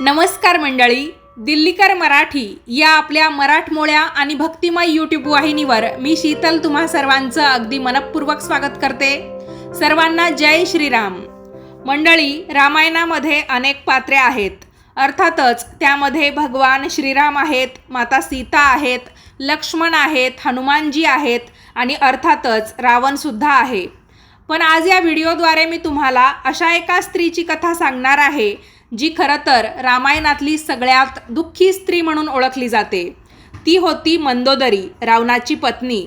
नमस्कार मंडळी, दिल्लीकर मराठी या आपल्या मराठमोळ्या आणि भक्तिमय यूट्यूब वाहिनीवर मी शीतल तुम्हा सर्वांचं अगदी मनपूर्वक स्वागत करते। सर्वांना जय श्रीराम। मंडळी, रामायणामध्ये अनेक पात्रे आहेत। अर्थातच त्यामध्ये भगवान श्रीराम आहेत, माता सीता आहेत, लक्ष्मण आहेत, हनुमानजी आहेत आणि अर्थातच रावण सुद्धा आहे। पण आज या व्हिडिओद्वारे मी तुम्हाला अशा एका स्त्रीची कथा सांगणार आहे जी खरं तर रामायणातली सगळ्यात दुःखी स्त्री म्हणून ओळखली जाते। ती होती मंदोदरी, रावणाची पत्नी।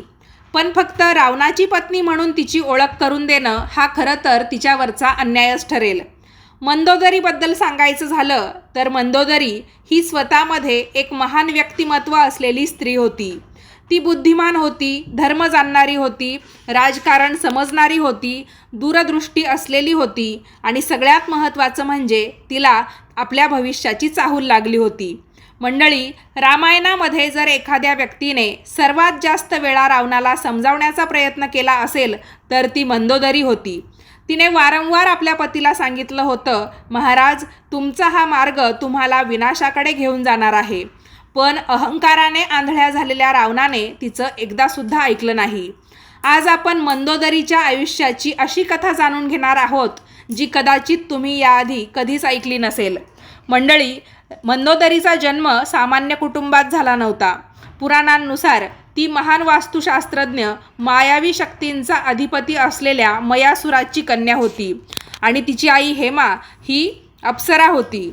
पण फक्त रावणाची पत्नी म्हणून तिची ओळख करून देणं हा खरं तर तिच्यावरचा अन्यायच ठरेल। मंदोदरीबद्दल सांगायचं झालं तर मंदोदरी ही स्वतःमध्ये एक महान व्यक्तिमत्व असलेली स्त्री होती। ती बुद्धिमान होती, धर्म जाणणारी होती, राजकारण समजणारी होती, दूरदृष्टी असलेली होती आणि सगळ्यात महत्त्वाचं म्हणजे तिला आपल्या भविष्याची चाहूल लागली होती। मंडळी, रामायणामध्ये जर एखाद्या व्यक्तीने सर्वात जास्त वेळा रावणाला समजावण्याचा प्रयत्न केला असेल तर ती मंदोदरी होती। तिने वारंवार आपल्या पतीला सांगितलं होतं, महाराज, तुमचा हा मार्ग तुम्हाला विनाशाकडे घेऊन जाणार आहे। पण अहंकाराने आंधळ्या झालेल्या रावणाने तिचं एकदासुद्धा ऐकलं नाही। आज आपण मंदोदरीच्या आयुष्याची अशी कथा जाणून घेणार आहोत जी कदाचित तुम्ही याआधी कधीच ऐकली नसेल। मंडळी, मंदोदरीचा जन्म सामान्य कुटुंबात झाला नव्हता। पुराणांनुसार ती महान वास्तुशास्त्रज्ञ, मायावी शक्तींचा अधिपती असलेल्या मयासुराची कन्या होती आणि तिची आई हेमा ही अप्सरा होती।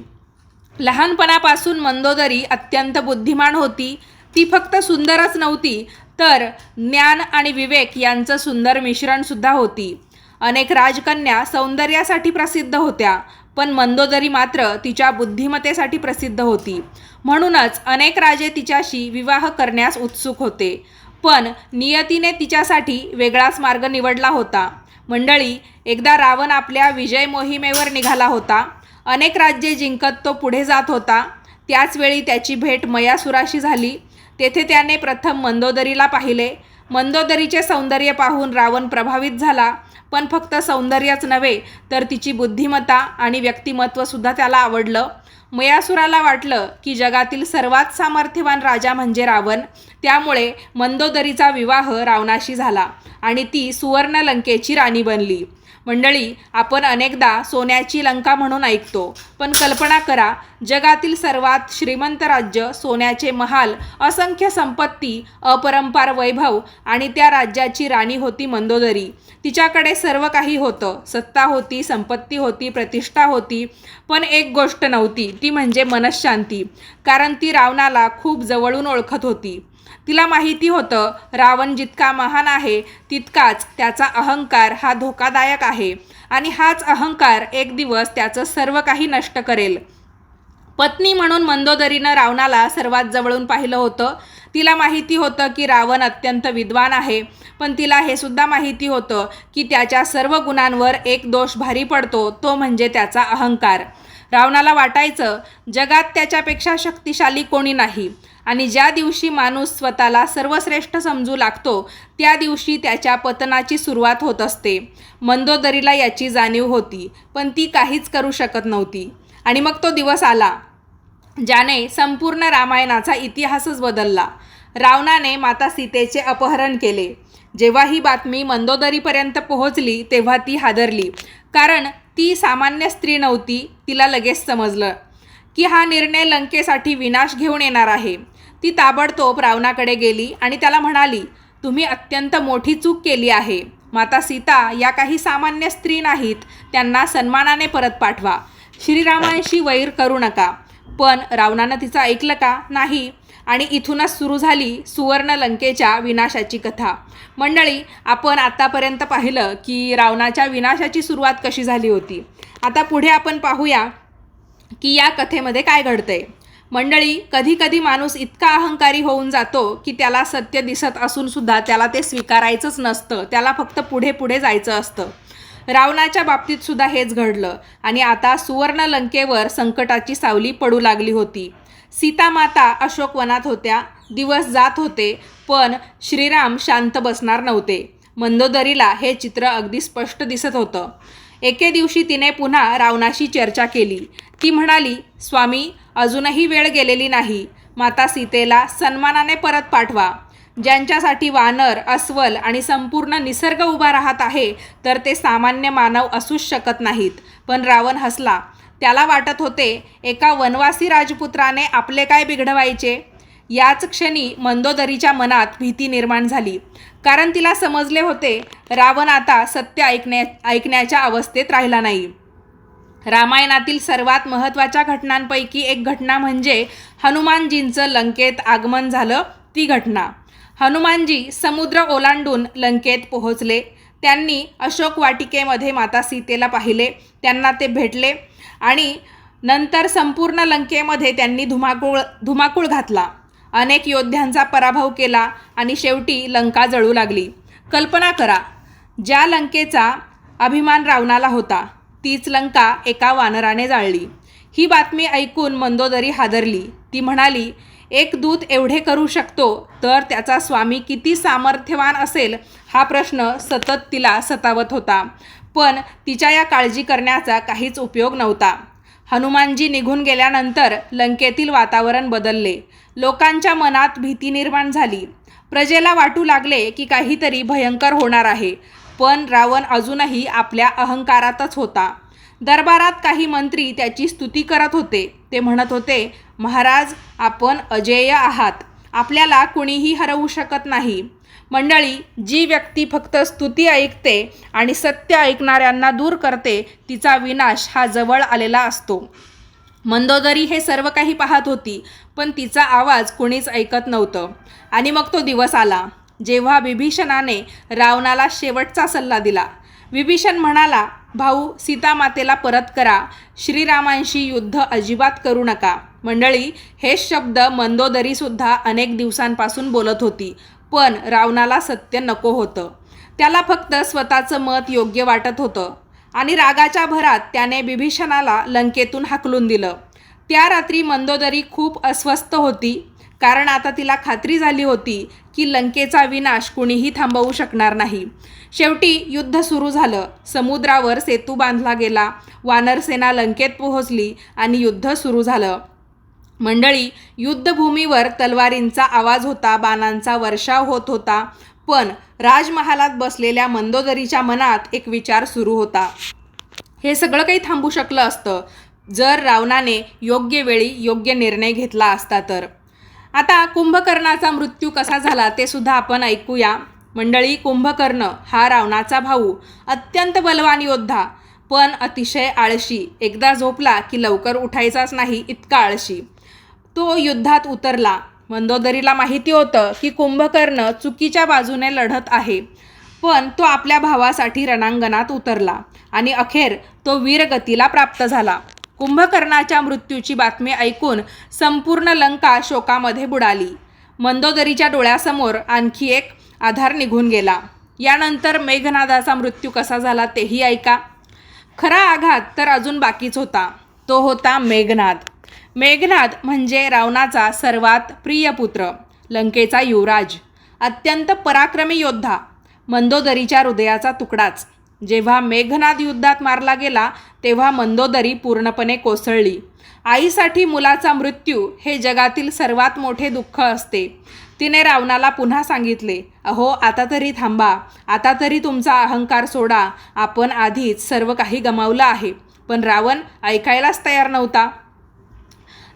लहानपणापासून मंदोदरी अत्यंत बुद्धिमान होती। ती फक्त सुंदरच नव्हती तर ज्ञान आणि विवेक यांचं सुंदर मिश्रणसुद्धा होती। अनेक राजकन्या सौंदर्यासाठी प्रसिद्ध होत्या, पण मंदोदरी मात्र तिच्या बुद्धिमत्तेसाठी प्रसिद्ध होती। म्हणूनच अनेक राजे तिच्याशी विवाह करण्यास उत्सुक होते, पण नियतीने तिच्यासाठी वेगळाच मार्ग निवडला होता। मंडळी, एकदा रावण आपल्या विजय मोहिमेवर निघाला होता। अनेक राज्ये जिंकत तो पुढे जात होता। त्याचवेळी त्याची भेट मयासुराशी झाली। तेथे त्याने प्रथम मंदोदरीला पाहिले। मंदोदरीचे सौंदर्य पाहून रावण प्रभावित झाला, पण फक्त सौंदर्यच नव्हे तर तिची बुद्धिमत्ता आणि व्यक्तिमत्वसुद्धा त्याला आवडलं। मयासुराला वाटलं की जगातील सर्वात सामर्थ्यवान राजा म्हणजे रावण, त्यामुळे मंदोदरीचा विवाह रावणाशी झाला आणि ती सुवर्ण लंकेची राणी बनली। मंडळी, आपण अनेकदा सोन्याची लंका म्हणून ऐकतो, पण कल्पना करा, जगातील सर्वात श्रीमंत राज्य, सोन्याचे महाल, असंख्य संपत्ती, अपरंपार वैभव आणि त्या राज्याची राणी होती मंदोदरी। तिच्याकडे सर्व काही होतं, सत्ता होती, संपत्ती होती, प्रतिष्ठा होती, पण एक गोष्ट नव्हती, ती म्हणजे मनःशांती। कारण ती रावणाला खूप जवळून ओळखत होती। तिला माहिती होतं, रावण जितका महान आहे तितकाच त्याचा अहंकार हा धोकादायक आहे आणि हाच अहंकार एक दिवस त्याचं सर्व काही नष्ट करेल। पत्नी म्हणून मंदोदरीनं रावणाला सर्वात जवळून पाहिलं होतं। तिला माहिती होतं की रावण अत्यंत विद्वान आहे, पण तिला हे सुद्धा माहिती होतं की त्याच्या सर्व गुणांवर एक दोष भारी पडतो, तो म्हणजे त्याचा अहंकार। रावणाला वाटायचं जगात त्याच्यापेक्षा शक्तिशाली कोणी नाही आणि ज्या दिवशी माणूस स्वतःला सर्वश्रेष्ठ समजू लागतो त्या दिवशी त्याच्या पतनाची सुरुवात होत असते। मंदोदरीला याची जाणीव होती, पण ती काहीच करू शकत नव्हती। आणि मग तो दिवस आला ज्याने संपूर्ण रामायणाचा इतिहासच बदलला। रावणाने माता सीतेचे अपहरण केले। जेव्हा ही बातमी मंदोदरीपर्यंत पोहोचली तेव्हा ती हादरली, कारण ती सामान्य स्त्री नव्हती। तिला लगेच समजलं की हा निर्णय लंकेसाठी विनाश घेऊन येणार आहे। ती ताबडतोब रावणाकडे गेली आणि त्याला म्हणाली, तुम्ही अत्यंत मोठी चूक केली आहे। माता सीता या काही सामान्य स्त्री नाहीत, त्यांना सन्मानाने परत पाठवा, श्रीरामांशी वैर करू नका। पण रावणानं तिचं ऐकलं का? नाही। आणि इथूनच सुरू झाली सुवर्ण लंकेच्या विनाशाची कथा। मंडळी, आपण आतापर्यंत पाहिलं की रावणाच्या विनाशाची सुरुवात कशी झाली होती। आता पुढे आपण पाहूया की या कथेमध्ये काय घडतंय। मंडळी, कधीकधी माणूस इतका अहंकारी होऊन जातो की त्याला सत्य दिसत असूनसुद्धा त्याला ते स्वीकारायचंच नसतं, त्याला फक्त पुढे पुढे जायचं असतं। रावणाच्या बाबतीत सुद्धा हेच घडलं आणि आता सुवर्ण लंकेवर संकटाची सावली पडू लागली होती। सीता माता अशोकवनात होत्या, दिवस जात होते, पण श्रीराम शांत बसणार नव्हते। मंदोदरीला हे चित्र अगदी स्पष्ट दिसत होतं। एके दिवशी तिने पुन्हा रावणाशी चर्चा केली। ती म्हणाली, स्वामी, अजूनही वेळ गेलेली नाही. माता सीतेला सन्मानाने परत पाठवा. ज्यांच्यासाठी वानर, अस्वल आणि संपूर्ण निसर्ग उभा राहत आहे, तर ते सामान्य मानव असूच शकत नाहीत. पण रावण हसला. त्याला वाटत होते, एका वनवासी राजपुत्राने आपले काय बिघडवायचे. याच क्षणी मंदोदरीच्या मनात भीती निर्माण झाली, कारण तिला समजले होते रावण आता सत्य ऐकण्याच्या अवस्थेत राहिला नाही. रामायणातील सर्वात महत्त्वाच्या घटनांपैकी एक घटना म्हणजे हनुमानजींचं लंकेत आगमन झालं ती घटना. हनुमानजी समुद्र ओलांडून लंकेत पोहोचले. त्यांनी अशोक वाटिकेमध्ये माता सीतेला पाहिले. त्यांना ते भेटले आणि नंतर संपूर्ण लंकेमध्ये त्यांनी धुमाकूळ घातला. अनेक योद्ध्यांचा पराभव केला आणि शेवटी लंका जळू लागली. कल्पना करा, ज्या लंकेचा अभिमान रावणाला होता, तीच लंका एका वानराने जाळली. ही बातमी ऐकून मंदोदरी हादरली. ती म्हणाली, एक दूत एवढे करू शकतो तर त्याचा स्वामी किती सामर्थ्यवान असेल, हा प्रश्न सतत तिला सतावत होता. पण तिच्या या काळजी करण्याचा काहीच उपयोग नव्हता. हनुमानजी निघून गेल्यानंतर लंकेतील वातावरण बदलले. लोकांच्या मनात भीती निर्माण झाली. प्रजेला वाटू लागले की काहीतरी भयंकर होणार आहे. पण रावण अजूनही आपल्या अहंकारातच होता. दरबारात काही मंत्री त्याची स्तुती करत होते. ते म्हणत होते, महाराज, आपण अजेय आहात. आपल्याला कुणीही हरवू शकत नाही. मंडळी, जी व्यक्ती फक्त स्तुती ऐकते आणि सत्य ऐकणाऱ्यांना दूर करते, तिचा विनाश हा जवळ आलेला असतो. मंदोदरी हे सर्व काही पाहत होती, पण तिचा आवाज कुणीच ऐकत नव्हतं. आणि मग तो दिवस आला जेव्हा विभीषणाने रावणाला शेवटचा सल्ला दिला. विभीषण म्हणाला, भाऊ, सीतामातेला परत करा. श्रीरामांशी युद्ध अजिबात करू नका. मंडळी, हे शब्द मंदोदरीसुद्धा अनेक दिवसांपासून बोलत होती. पण रावणाला सत्य नको होतं. त्याला फक्त स्वतःचं मत योग्य वाटत होतं आणि रागाच्या भरात त्याने विभीषणाला लंकेतून हाकलून दिलं. त्या रात्री मंदोदरी खूप अस्वस्थ होती, कारण आता तिला खात्री झाली होती की लंकेचा विनाश कुणीही थांबवू शकणार नाही. शेवटी युद्ध सुरू झालं. समुद्रावर सेतू बांधला गेला. वानरसेना लंकेत पोहोचली आणि युद्ध सुरू झालं. मंडळी, युद्धभूमीवर तलवारींचा आवाज होता, बाणांचा वर्षाव होत होता. पण राजमहालात बसलेल्या मंदोदरीच्या मनात एक विचार सुरू होता. हे सगळं काही थांबू शकलं असतं जर रावणाने योग्य वेळी योग्य निर्णय घेतला असता तर. आता कुंभकर्णाचा मृत्यू कसा झाला ते सुद्धा आपण ऐकूया. मंडळी, कुंभकर्ण हा रावणाचा भाऊ, अत्यंत बलवान योद्धा, पण अतिशय आळशी. एकदा झोपला की लवकर उठायचाच नाही, इतका आळशी. तो युद्धात उतरला. मंदोदरीला माहिती होतं की कुंभकर्ण चुकीच्या बाजूने लढत आहे, पण तो आपल्या भावासाठी रणांगणात उतरला आणि अखेर तो वीरगतीला प्राप्त झाला. कुंभकर्णाच्या मृत्यूची बातमी ऐकून संपूर्ण लंका शोकामध्ये बुडाली. मंदोदरीच्या डोळ्यासमोर आणखी एक आधार निघून गेला. यानंतर मेघनादाचा मृत्यू कसा झाला तेही ऐका. खरा आघात तर अजून बाकीच होता. तो होता मेघनाद. मेघनाद म्हणजे रावणाचा सर्वात प्रिय पुत्र, लंकेचा युवराज, अत्यंत पराक्रमी योद्धा, मंदोदरीच्या हृदयाचा तुकडाच. जेव्हा मेघनाद युद्धात मारला गेला तेव्हा मंदोदरी पूर्णपणे कोसळली. आईसाठी मुलाचा मृत्यू हे जगातील सर्वात मोठे दुःख असते. तिने रावणाला पुन्हा सांगितले, अहो, आता तरी थांबा. आता तरी तुमचा अहंकार सोडा. आपण आधीच सर्व काही गमावलं आहे. पण रावण ऐकायलाच तयार नव्हता.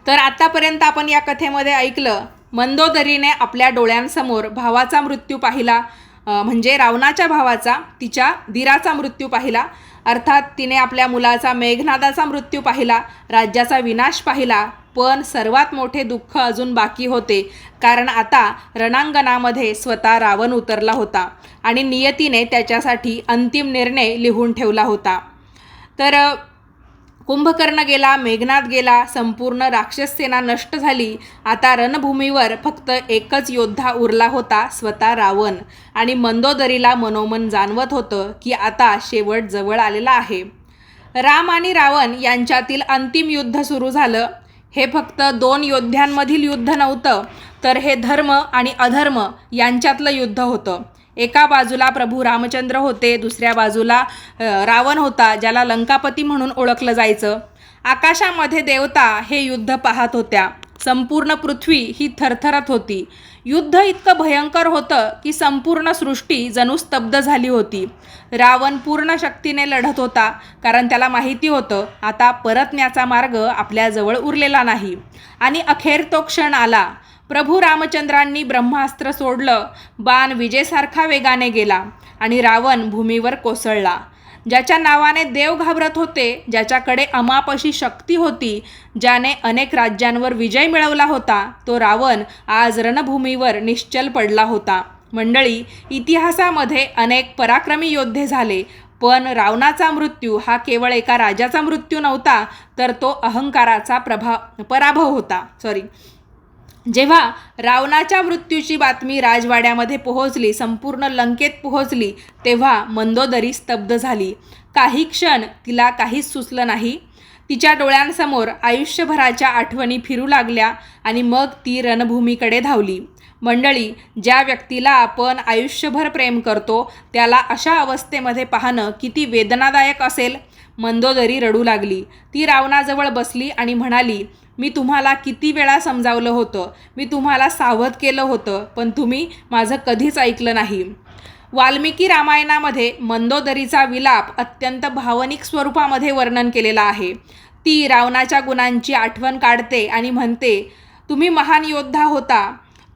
तर आतापर्यंत आपण या कथेमध्ये ऐकलं, मंदोदरीने आपल्या डोळ्यांसमोर भावाचा मृत्यू पाहिला, म्हणजे रावणाच्या भावाचा, तिच्या धीराचा मृत्यू पाहिला. अर्थात तिने आपल्या मुलाचा मेघनादाचा मृत्यू पाहिला, राज्याचा विनाश पाहिला. पण सर्वात मोठे दुःख अजून बाकी होते, कारण आता रणांगणामध्ये स्वतः रावण उतरला होता आणि नियतीने त्याच्यासाठी अंतिम निर्णय लिहून ठेवला होता. तर कुंभकर्ण गेला, मेघनाद गेला, संपूर्ण राक्षस सेना नष्ट झाली. आता रणभूमीवर फक्त एकच योद्धा उरला होता, स्वतः रावण. आणि मंदोदरीला मनोमन जाणवत होतं की आता शेवट जवळ आलेला आहे. राम आणि रावण यांच्यातील अंतिम युद्ध सुरू झालं. हे फक्त दोन योद्ध्यांमधील युद्ध नव्हतं, तर हे धर्म आणि अधर्म यांच्यातलं युद्ध होतं. एका बाजूला प्रभू रामचंद्र होते, दुसऱ्या बाजूला रावण होता, ज्याला लंकापती म्हणून ओळखलं जायचं. आकाशामध्ये देवता हे युद्ध पाहत होत्या. संपूर्ण पृथ्वी ही थरथरत होती. युद्ध इतकं भयंकर होतं की संपूर्ण सृष्टी जणू स्तब्ध झाली होती. रावण पूर्ण शक्तीने लढत होता, कारण त्याला माहिती होतं आता परतण्याचा मार्ग आपल्याजवळ उरलेला नाही. आणि अखेर तो क्षण आला. प्रभू रामचंद्रांनी ब्रह्मास्त्र सोडलं. बाण विजेसारखा वेगाने गेला आणि रावण भूमीवर कोसळला. ज्याच्या नावाने देव घाबरत होते, ज्याच्याकडे अमाप अशी शक्ती होती, ज्याने अनेक राज्यांवर विजय मिळवला होता, तो रावण आज रणभूमीवर निश्चल पडला होता. मंडळी, इतिहासामध्ये अनेक पराक्रमी योद्धे झाले, पण रावणाचा मृत्यू हा केवळ एका राजाचा मृत्यू नव्हता, तर तो अहंकाराचा पराभव होता. जेव्हा रावणाच्या मृत्यूची बातमी राजवाड्यामध्ये पोहोचली, संपूर्ण लंकेत पोहोचली, तेव्हा मंदोदरी स्तब्ध झाली. काही क्षण तिला काहीच सुचलं नाही. तिच्या डोळ्यांसमोर आयुष्यभराच्या आठवणी फिरू लागल्या आणि मग ती रणभूमीकडे धावली. मंडळी, ज्या व्यक्तीला आपण आयुष्यभर प्रेम करतो त्याला अशा अवस्थेमध्ये पाहणं किती वेदनादायक असेल. मंदोदरी रडू लागली. ती रावणाजवळ बसली आणि म्हणाली, मी तुम्हाला किती वेळा समजावलं होतं, मी तुम्हाला सावध केलं होतं, पण तुम्ही माझं कधीच ऐकलं नाही. वाल्मिकी रामायणामध्ये मंदोदरीचा विलाप अत्यंत भावनिक स्वरूपामध्ये वर्णन केलेला आहे. ती रावणाच्या गुणांची आठवण काढते आणि म्हणते, तुम्ही महान योद्धा होता,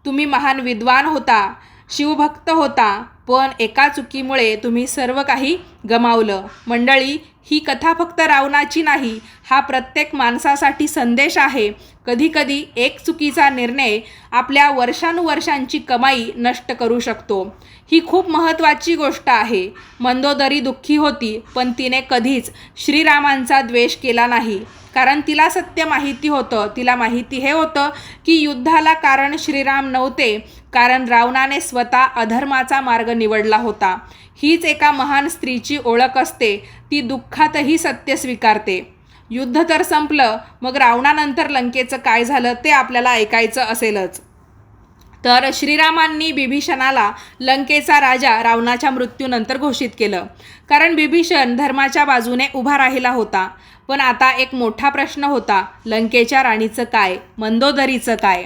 तुम्ही महान विद्वान होता, शिवभक्त होता, पण एका चुकीमुळे तुम्ही सर्व काही गमावलं. मंडळी, ही कथा फक्त रावणाची नाही, हा प्रत्येक माणसासाठी संदेश आहे. कधीकधी एक चुकीचा निर्णय आपल्या वर्षानुवर्षांची कमाई नष्ट करू शकतो. ही खूप महत्त्वाची गोष्ट आहे. मंदोदरी दुःखी होती, पण तिने कधीच श्रीरामांचा द्वेष केला नाही, कारण तिला सत्य माहिती होतं. तिला माहिती हे होतं की युद्धाला कारण श्रीराम नव्हते, कारण रावणाने स्वतः अधर्माचा मार्ग निवडला होता. हीच एका महान स्त्रीची ओळख असते. ती दुःखातही सत्य स्वीकारते. युद्ध तर संपलं, मग रावणानंतर लंकेचं काय झालं ते आपल्याला ऐकायचं असेलच. तर श्रीरामांनी बिभीषणाला लंकेचा राजा रावणाच्या मृत्यूनंतर घोषित केलं, कारण बिभीषण धर्माच्या बाजूने उभा राहिला होता. पण आता एक मोठा प्रश्न होता, लंकेच्या राणीचं काय, मंदोदरीचं काय?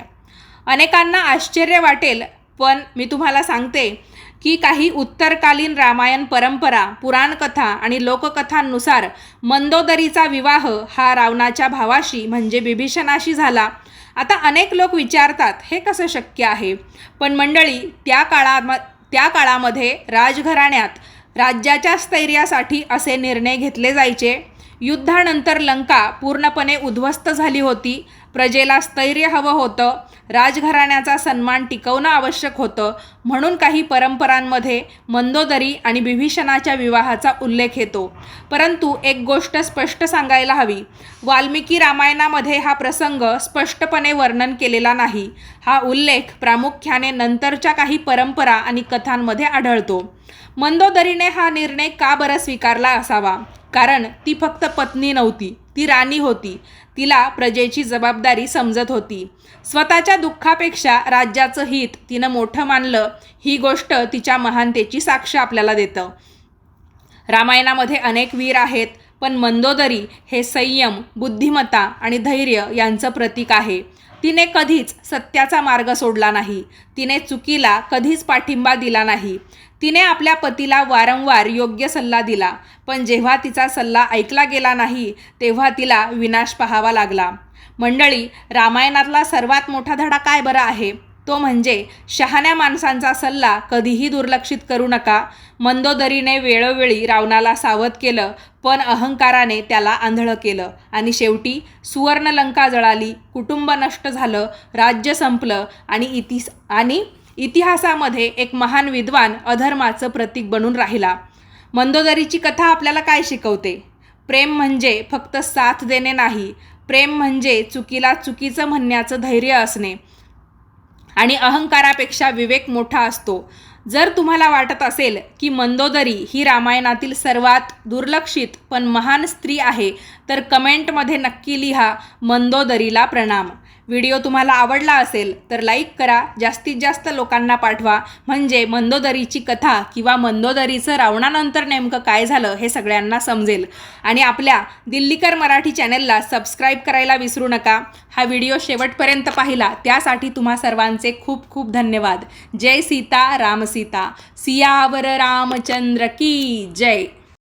अनेकांना आश्चर्य वाटेल, पण मी तुम्हाला सांगते की काही उत्तरकालीन रामायण परंपरा, पुराणकथा आणि लोककथांनुसार मंदोदरीचा विवाह हा रावणाच्या भावाशी म्हणजे बिभीषणाशी झाला. आता अनेक लोक विचारतात, हे कसं शक्य आहे? पण मंडळी, त्या काळामध्ये राजघराण्यात राज्याच्या स्थैर्यासाठी असे निर्णय घेतले जायचे. युद्धानंतर लंका पूर्णपणे उद्ध्वस्त झाली होती. प्रजेला स्थैर्य हवं होतं, राजघराण्याचा सन्मान टिकवणं आवश्यक होतं. म्हणून काही परंपरांमध्ये मंदोदरी आणि बिभीषणाच्या विवाहाचा उल्लेख येतो. परंतु एक गोष्ट स्पष्ट सांगायला हवी, वाल्मिकी रामायणामध्ये हा प्रसंग स्पष्टपणे वर्णन केलेला नाही. हा उल्लेख प्रामुख्याने नंतरच्या काही परंपरा आणि कथांमध्ये आढळतो. मंदोदरीने हा निर्णय का बरं स्वीकारला असावा? कारण ती फक्त पत्नी नव्हती, ती राणी होती. तिला प्रजेची जबाबदारी समजत होती. स्वतःच्या दुःखापेक्षा राज्याचं हित तिनं मोठं मानलं. ही गोष्ट तिच्या महानतेची साक्ष आपल्याला देतं. रामायणामध्ये अनेक वीर आहेत, पण मंदोदरी हे संयम, बुद्धिमत्ता आणि धैर्य यांचं प्रतीक आहे. तिने कधीच सत्याचा मार्ग सोडला नाही. तिने चुकीला कधीच पाठिंबा दिला नाही. तिने आपल्या पतीला वारंवार योग्य सल्ला दिला, पण जेव्हा तिचा सल्ला ऐकला गेला नाही, तेव्हा तिला विनाश पाहावा लागला. मंडळी, रामायणातला सर्वात मोठा धडा काय बरं आहे? तो म्हणजे शहाण्या माणसांचा सल्ला कधीही दुर्लक्षित करू नका. मंदोदरीने वेळोवेळी रावणाला सावध केलं, पण अहंकाराने त्याला आंधळं केलं आणि शेवटी सुवर्णलंका जळाली, कुटुंब नष्ट झालं, राज्य संपलं आणि इतिहासामध्ये एक महान विद्वान अधर्माचं प्रतीक बनून राहिला. मंदोदरीची कथा आपल्याला काय शिकवते? प्रेम म्हणजे फक्त साथ देणे नाही. प्रेम म्हणजे चुकीला चुकीचं म्हणण्याचं धैर्य असणे आणि अहंकारापेक्षा विवेक मोठा असतो. जर तुम्हाला वाटत असेल की मंदोदरी ही रामायणातील सर्वात दुर्लक्षित पण महान स्त्री आहे, तर कमेंटमध्ये नक्की लिहा, मंदोदरीला प्रणाम. व्हिडिओ तुम्हाला आवडला असेल तर लाईक करा, जास्तीत जास्त लोकांना पाठवा, म्हणजे मंदोदरीची कथा किंवा मंदोदरीचं रावणानंतर नेमकं काय झालं हे सगळ्यांना समजेल. आणि आपल्या दिल्लीकर मराठी चॅनलला सबस्क्राईब करायला विसरू नका. हा व्हिडिओ शेवटपर्यंत पाहिला त्यासाठी तुम्हा सर्वांचे खूप खूप धन्यवाद. जय सीता राम सीता, सियावर रामचंद्र की जय.